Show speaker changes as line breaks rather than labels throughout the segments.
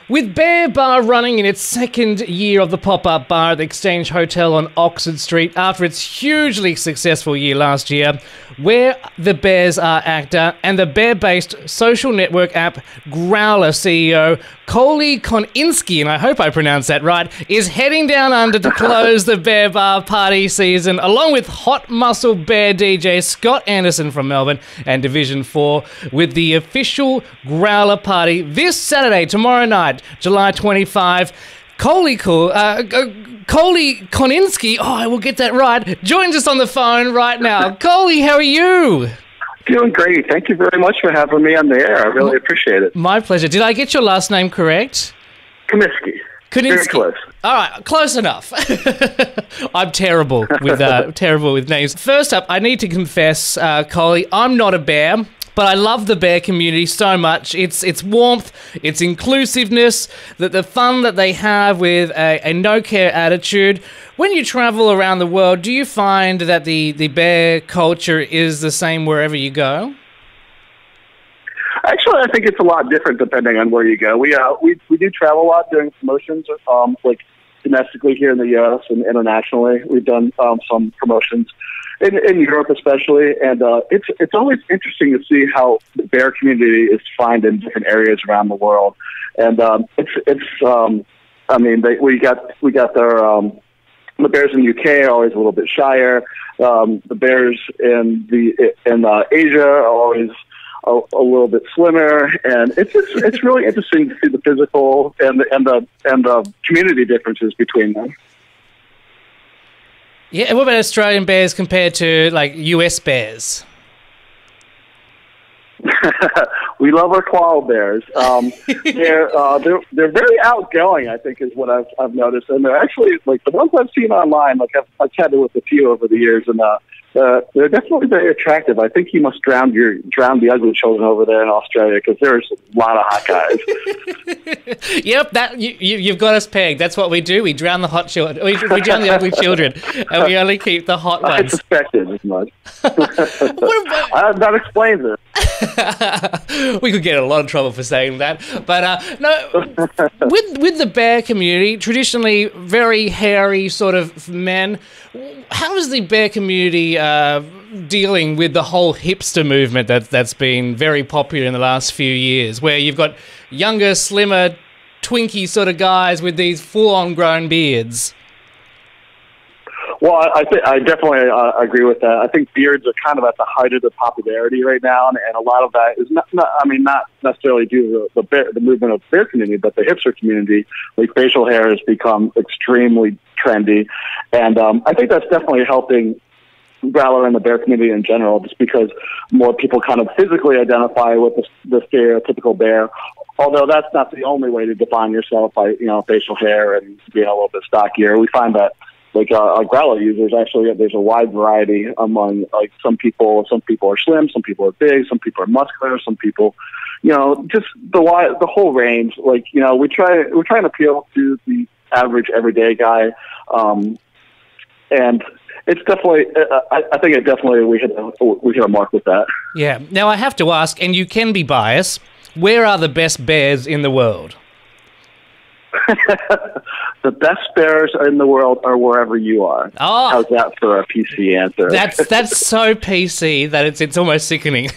With Bear Bar running in its second year of the pop-up bar at the Exchange Hotel on Oxford Street after its hugely successful year last year, Where the Bears Are actor and the bear-based social network app GROWLr CEO Coley Cumiskey, and I hope I pronounced that right, is heading down under to close the Bear Bar party season, along with hot muscle bear DJ Scott Anderson from Melbourne and Division 4, with the official GROWLr party this Saturday, tomorrow night, July 25. Coley Cumiskey, I will get that right, joins us on the phone right now. Coley, how are you?
Doing great. Thank you very much for having me on the air. I really appreciate it.
My pleasure. Did I get your last name correct?
Cumiskey. Very close.
All right, close enough. I'm terrible with names. First up, I need to confess, Coley, I'm not a bear, but I love the bear community so much. Its warmth, its inclusiveness, the fun that they have with a no-care attitude. When you travel around the world, do you find that the bear culture is the same wherever you go?
Actually, I think it's a lot different depending on where you go. We do travel a lot during promotions, like domestically here in the U.S. and internationally. We've done some promotions in Europe especially, and it's always interesting to see how the bear community is defined in different areas around the world. And we got their the bears in the UK are always a little bit shyer. The bears in Asia are always a little bit slimmer, and it's really interesting to see the physical and the community differences between them.
Yeah, and what about Australian bears compared to like US bears?
We love our koala bears. They're very outgoing, I think, is what I've noticed, and they're actually like the ones I've seen online. Like I've chatted with a few over the years, and they're definitely very attractive. I think you must drown the ugly children over there in Australia, because there's a lot of hot guys.
Yep, you've got us pegged. That's what we do. We drown the hot children. We drown the ugly children, and we only keep the hot ones.
I suspected as much. That explains it.
We could get in a lot of trouble for saying that, but no. With the bear community, traditionally very hairy sort of men, how is the bear community dealing with the whole hipster movement that's been very popular in the last few years, where you've got younger, slimmer, twinky sort of guys with these full-on grown beards?
Well, I definitely agree with that. I think beards are kind of at the height of the popularity right now, and a lot of that is not necessarily due to the movement of the bear community, but the hipster community. Like facial hair has become extremely trendy, and I think that's definitely helping GROWLr and the bear community in general, just because more people kind of physically identify with the stereotypical bear. Although that's not the only way to define yourself by facial hair and being a little bit stockier. We find that. Like our GROWLr users, actually, there's a wide variety among, like, some people are slim, some people are big, some people are muscular, some people, just the whole range. Like, we try and appeal to the average everyday guy, and it's definitely, I think we hit a mark with that.
Yeah. Now I have to ask, and you can be biased, where are the best bears in the world?
The best bears in the world are wherever you are.
Oh,
how's that for a PC answer?
That's so PC that it's almost sickening.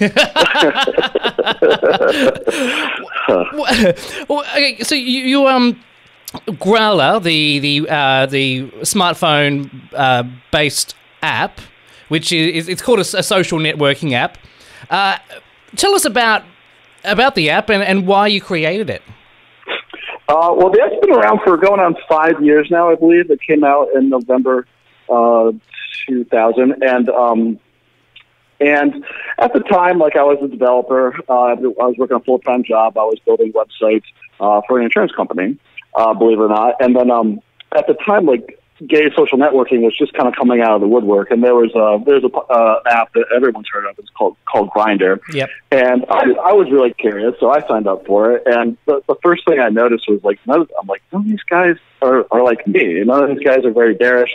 Well, okay, so you GROWLr, the smartphone based app, which it's called a social networking app. Tell us about the app and why you created it.
Well, the app's been around for going on 5 years now, I believe. It came out in November 2000, and at the time, like, I was a developer. I was working a full-time job. I was building websites for an insurance company, believe it or not. And then at the time, like, gay social networking was just kind of coming out of the woodwork, and there's a app that everyone's heard of. It's called GROWLr.
Yep.
And I was really curious, so I signed up for it. And the first thing I noticed was, like, none of these guys are like me. None of these guys are very bearish.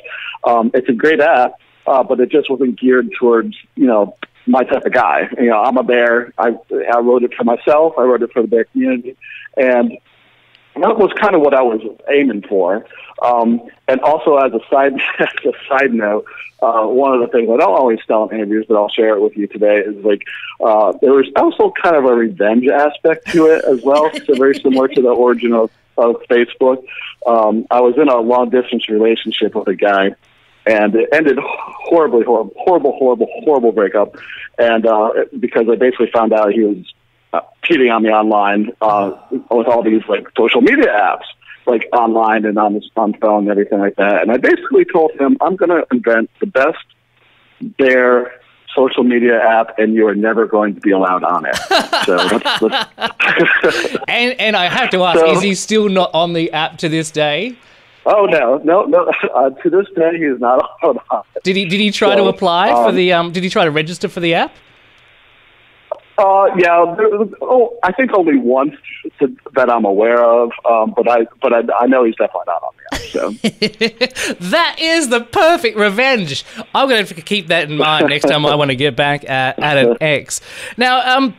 It's a great app, but it just wasn't geared towards my type of guy. I'm a bear. I wrote it for myself. I wrote it for the bear community, and that was kind of what I was aiming for. And also, as a side note, one of the things I don't always tell in interviews, but I'll share it with you today, is like there was also kind of a revenge aspect to it as well. So very similar to the origin of Facebook. I was in a long distance relationship with a guy, and it ended horrible breakup. And because I basically found out he was cheating on me online with all these like social media apps, like online and on phone and everything like that. And I basically told him, I'm going to invent the best bear social media app, and you are never going to be allowed on it. So that's
and I have to ask, is he still not on the app to this day?
Oh no. To this day, he is not allowed on it.
Did he try to apply for the? Did he try to register for the app?
Yeah. I think only once that I'm aware of. But I know he's definitely not on the app. So
that is the perfect revenge. I'm going to keep that in mind next time I want to get back at an ex. Now,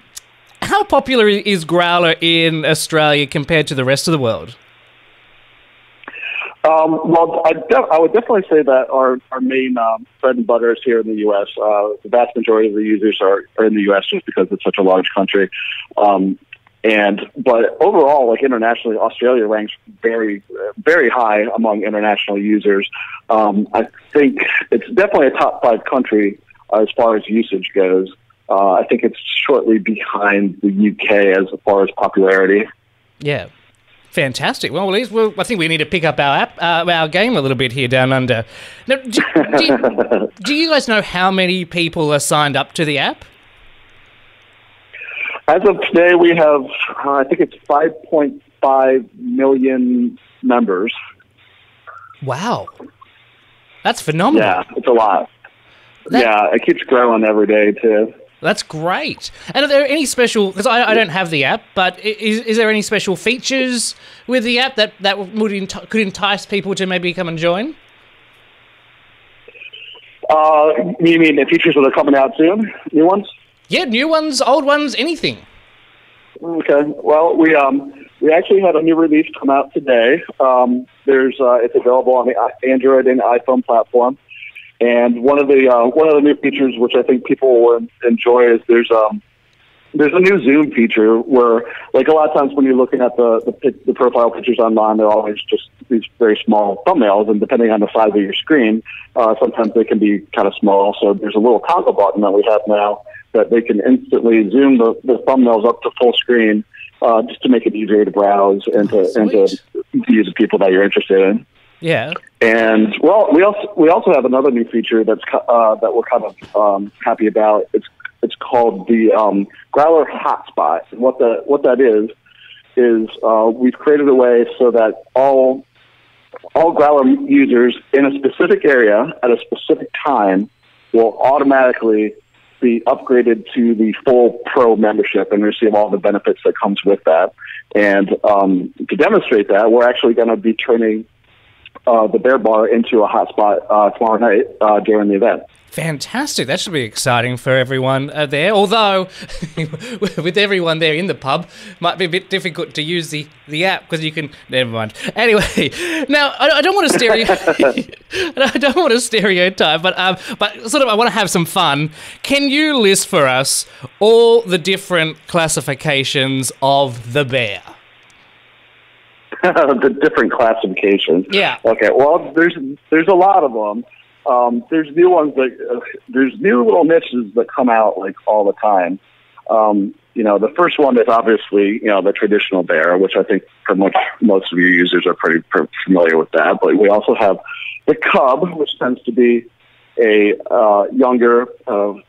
how popular is GROWLr in Australia compared to the rest of the world?
Well, I would definitely say that our main bread and butter is here in the U.S. The vast majority of the users are in the U.S. just because it's such a large country. But overall, like internationally, Australia ranks very, very high among international users. I think it's definitely a top 5 country as far as usage goes. I think it's shortly behind the UK as far as popularity.
Yeah. Fantastic. Well, I think we need to pick up our game a little bit here down under. Now, do you guys know how many people are signed up to the app?
As of today, we have, I think it's 5.5 million members.
Wow. That's phenomenal.
Yeah, it's a lot. It keeps growing every day, too.
That's great. And are there any special, because I don't have the app, but is there any special features with the app that could entice people to maybe come and join?
You mean the features that are coming out soon? New ones?
Yeah, new ones, old ones, anything.
Okay. Well, we actually had a new release come out today. It's available on the Android and iPhone platform. And one of the new features, which I think people will enjoy, is there's a new zoom feature where, like, a lot of times when you're looking at the profile pictures online, they're always just these very small thumbnails, and depending on the size of your screen, sometimes they can be kind of small. So there's a little toggle button that we have now that they can instantly zoom the thumbnails up to full screen, just to make it easier to browse and to view the people that you're interested in.
Yeah.
And well, we also have another new feature that we're kind of happy about. It's called the GROWLr Hotspot. And what that is we've created a way so that all GROWLr users in a specific area at a specific time will automatically be upgraded to the full pro membership and receive all the benefits that comes with that. And to demonstrate that, we're actually going to be turning the Bear Bar into a hotspot tomorrow night during the event.
Fantastic. That should be exciting for everyone there. Although, with everyone there in the pub, might be a bit difficult to use the app because you can... Never mind. Anyway, now, I don't want to stereotype, but sort of I want to have some fun. Can you list for us all the different classifications of the bear?
The different classifications.
Yeah.
Okay. Well, there's a lot of them. There's new ones there's new little niches that come out like all the time. The first one is obviously the traditional bear, which I think for most of your users are pretty familiar with that. But we also have the cub, which tends to be a younger,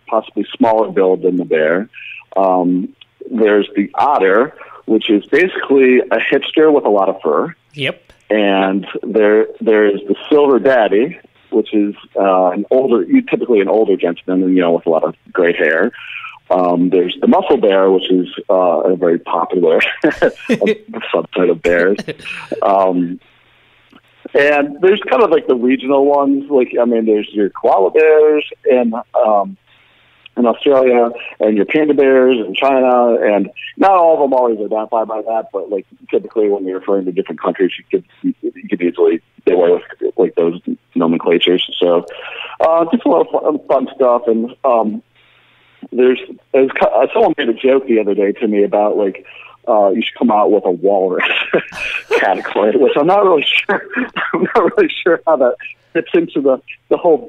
possibly smaller build than the bear. There's the otter, which is basically a hipster with a lot of fur.
Yep.
And there's the silver daddy, which is typically an older gentleman, with a lot of gray hair. There's the muscle bear, which is a very popular subset of bears. And there's kind of like the regional ones, there's your koala bears, and in Australia, and your panda bears in China, and not all of them always identify by that, but like typically when you're referring to different countries, you could easily get away with like those nomenclatures. So just a lot of fun stuff, and someone made a joke the other day to me about like you should come out with a walrus category, which I'm not really sure how that fits into the whole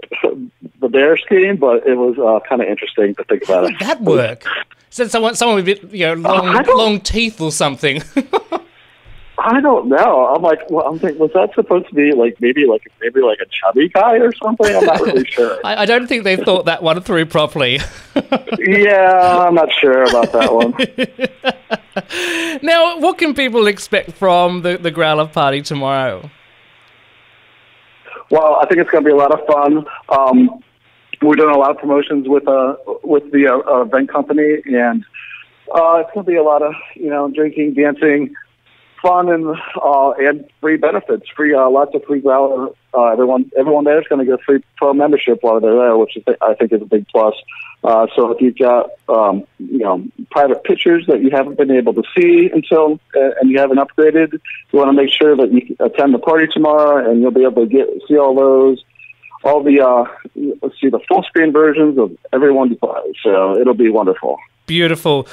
the bear scheme, but it was kind of interesting to think about.
How would that work? Said someone with long teeth or something.
I don't know. I'm thinking, was that supposed to be like maybe a chubby guy or something? I'm not really sure.
I don't think they thought that one through properly.
Yeah, I'm not sure about that one.
Now, what can people expect from the GROWLr party tomorrow?
Well, I think it's going to be a lot of fun. We're doing a lot of promotions with the event company, and it's going to be a lot of drinking, dancing, fun, and free benefits. Lots of free GROWLr. Everyone there is going to get a free pro membership while they're there, which I think is a big plus. So if you've got private pictures that you haven't been able to see until and you haven't upgraded, you want to make sure that you attend the party tomorrow, and you'll be able to see all those. All the full screen versions of everyone's party. So it'll be wonderful.
Beautiful.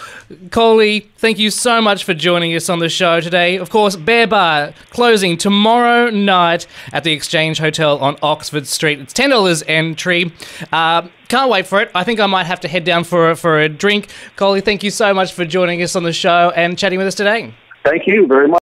Coley, thank you so much for joining us on the show today. Of course, Bear Bar closing tomorrow night at the Exchange Hotel on Oxford Street. It's $10 entry. Can't wait for it. I think I might have to head down for a drink. Coley, thank you so much for joining us on the show and chatting with us today.
Thank you very much.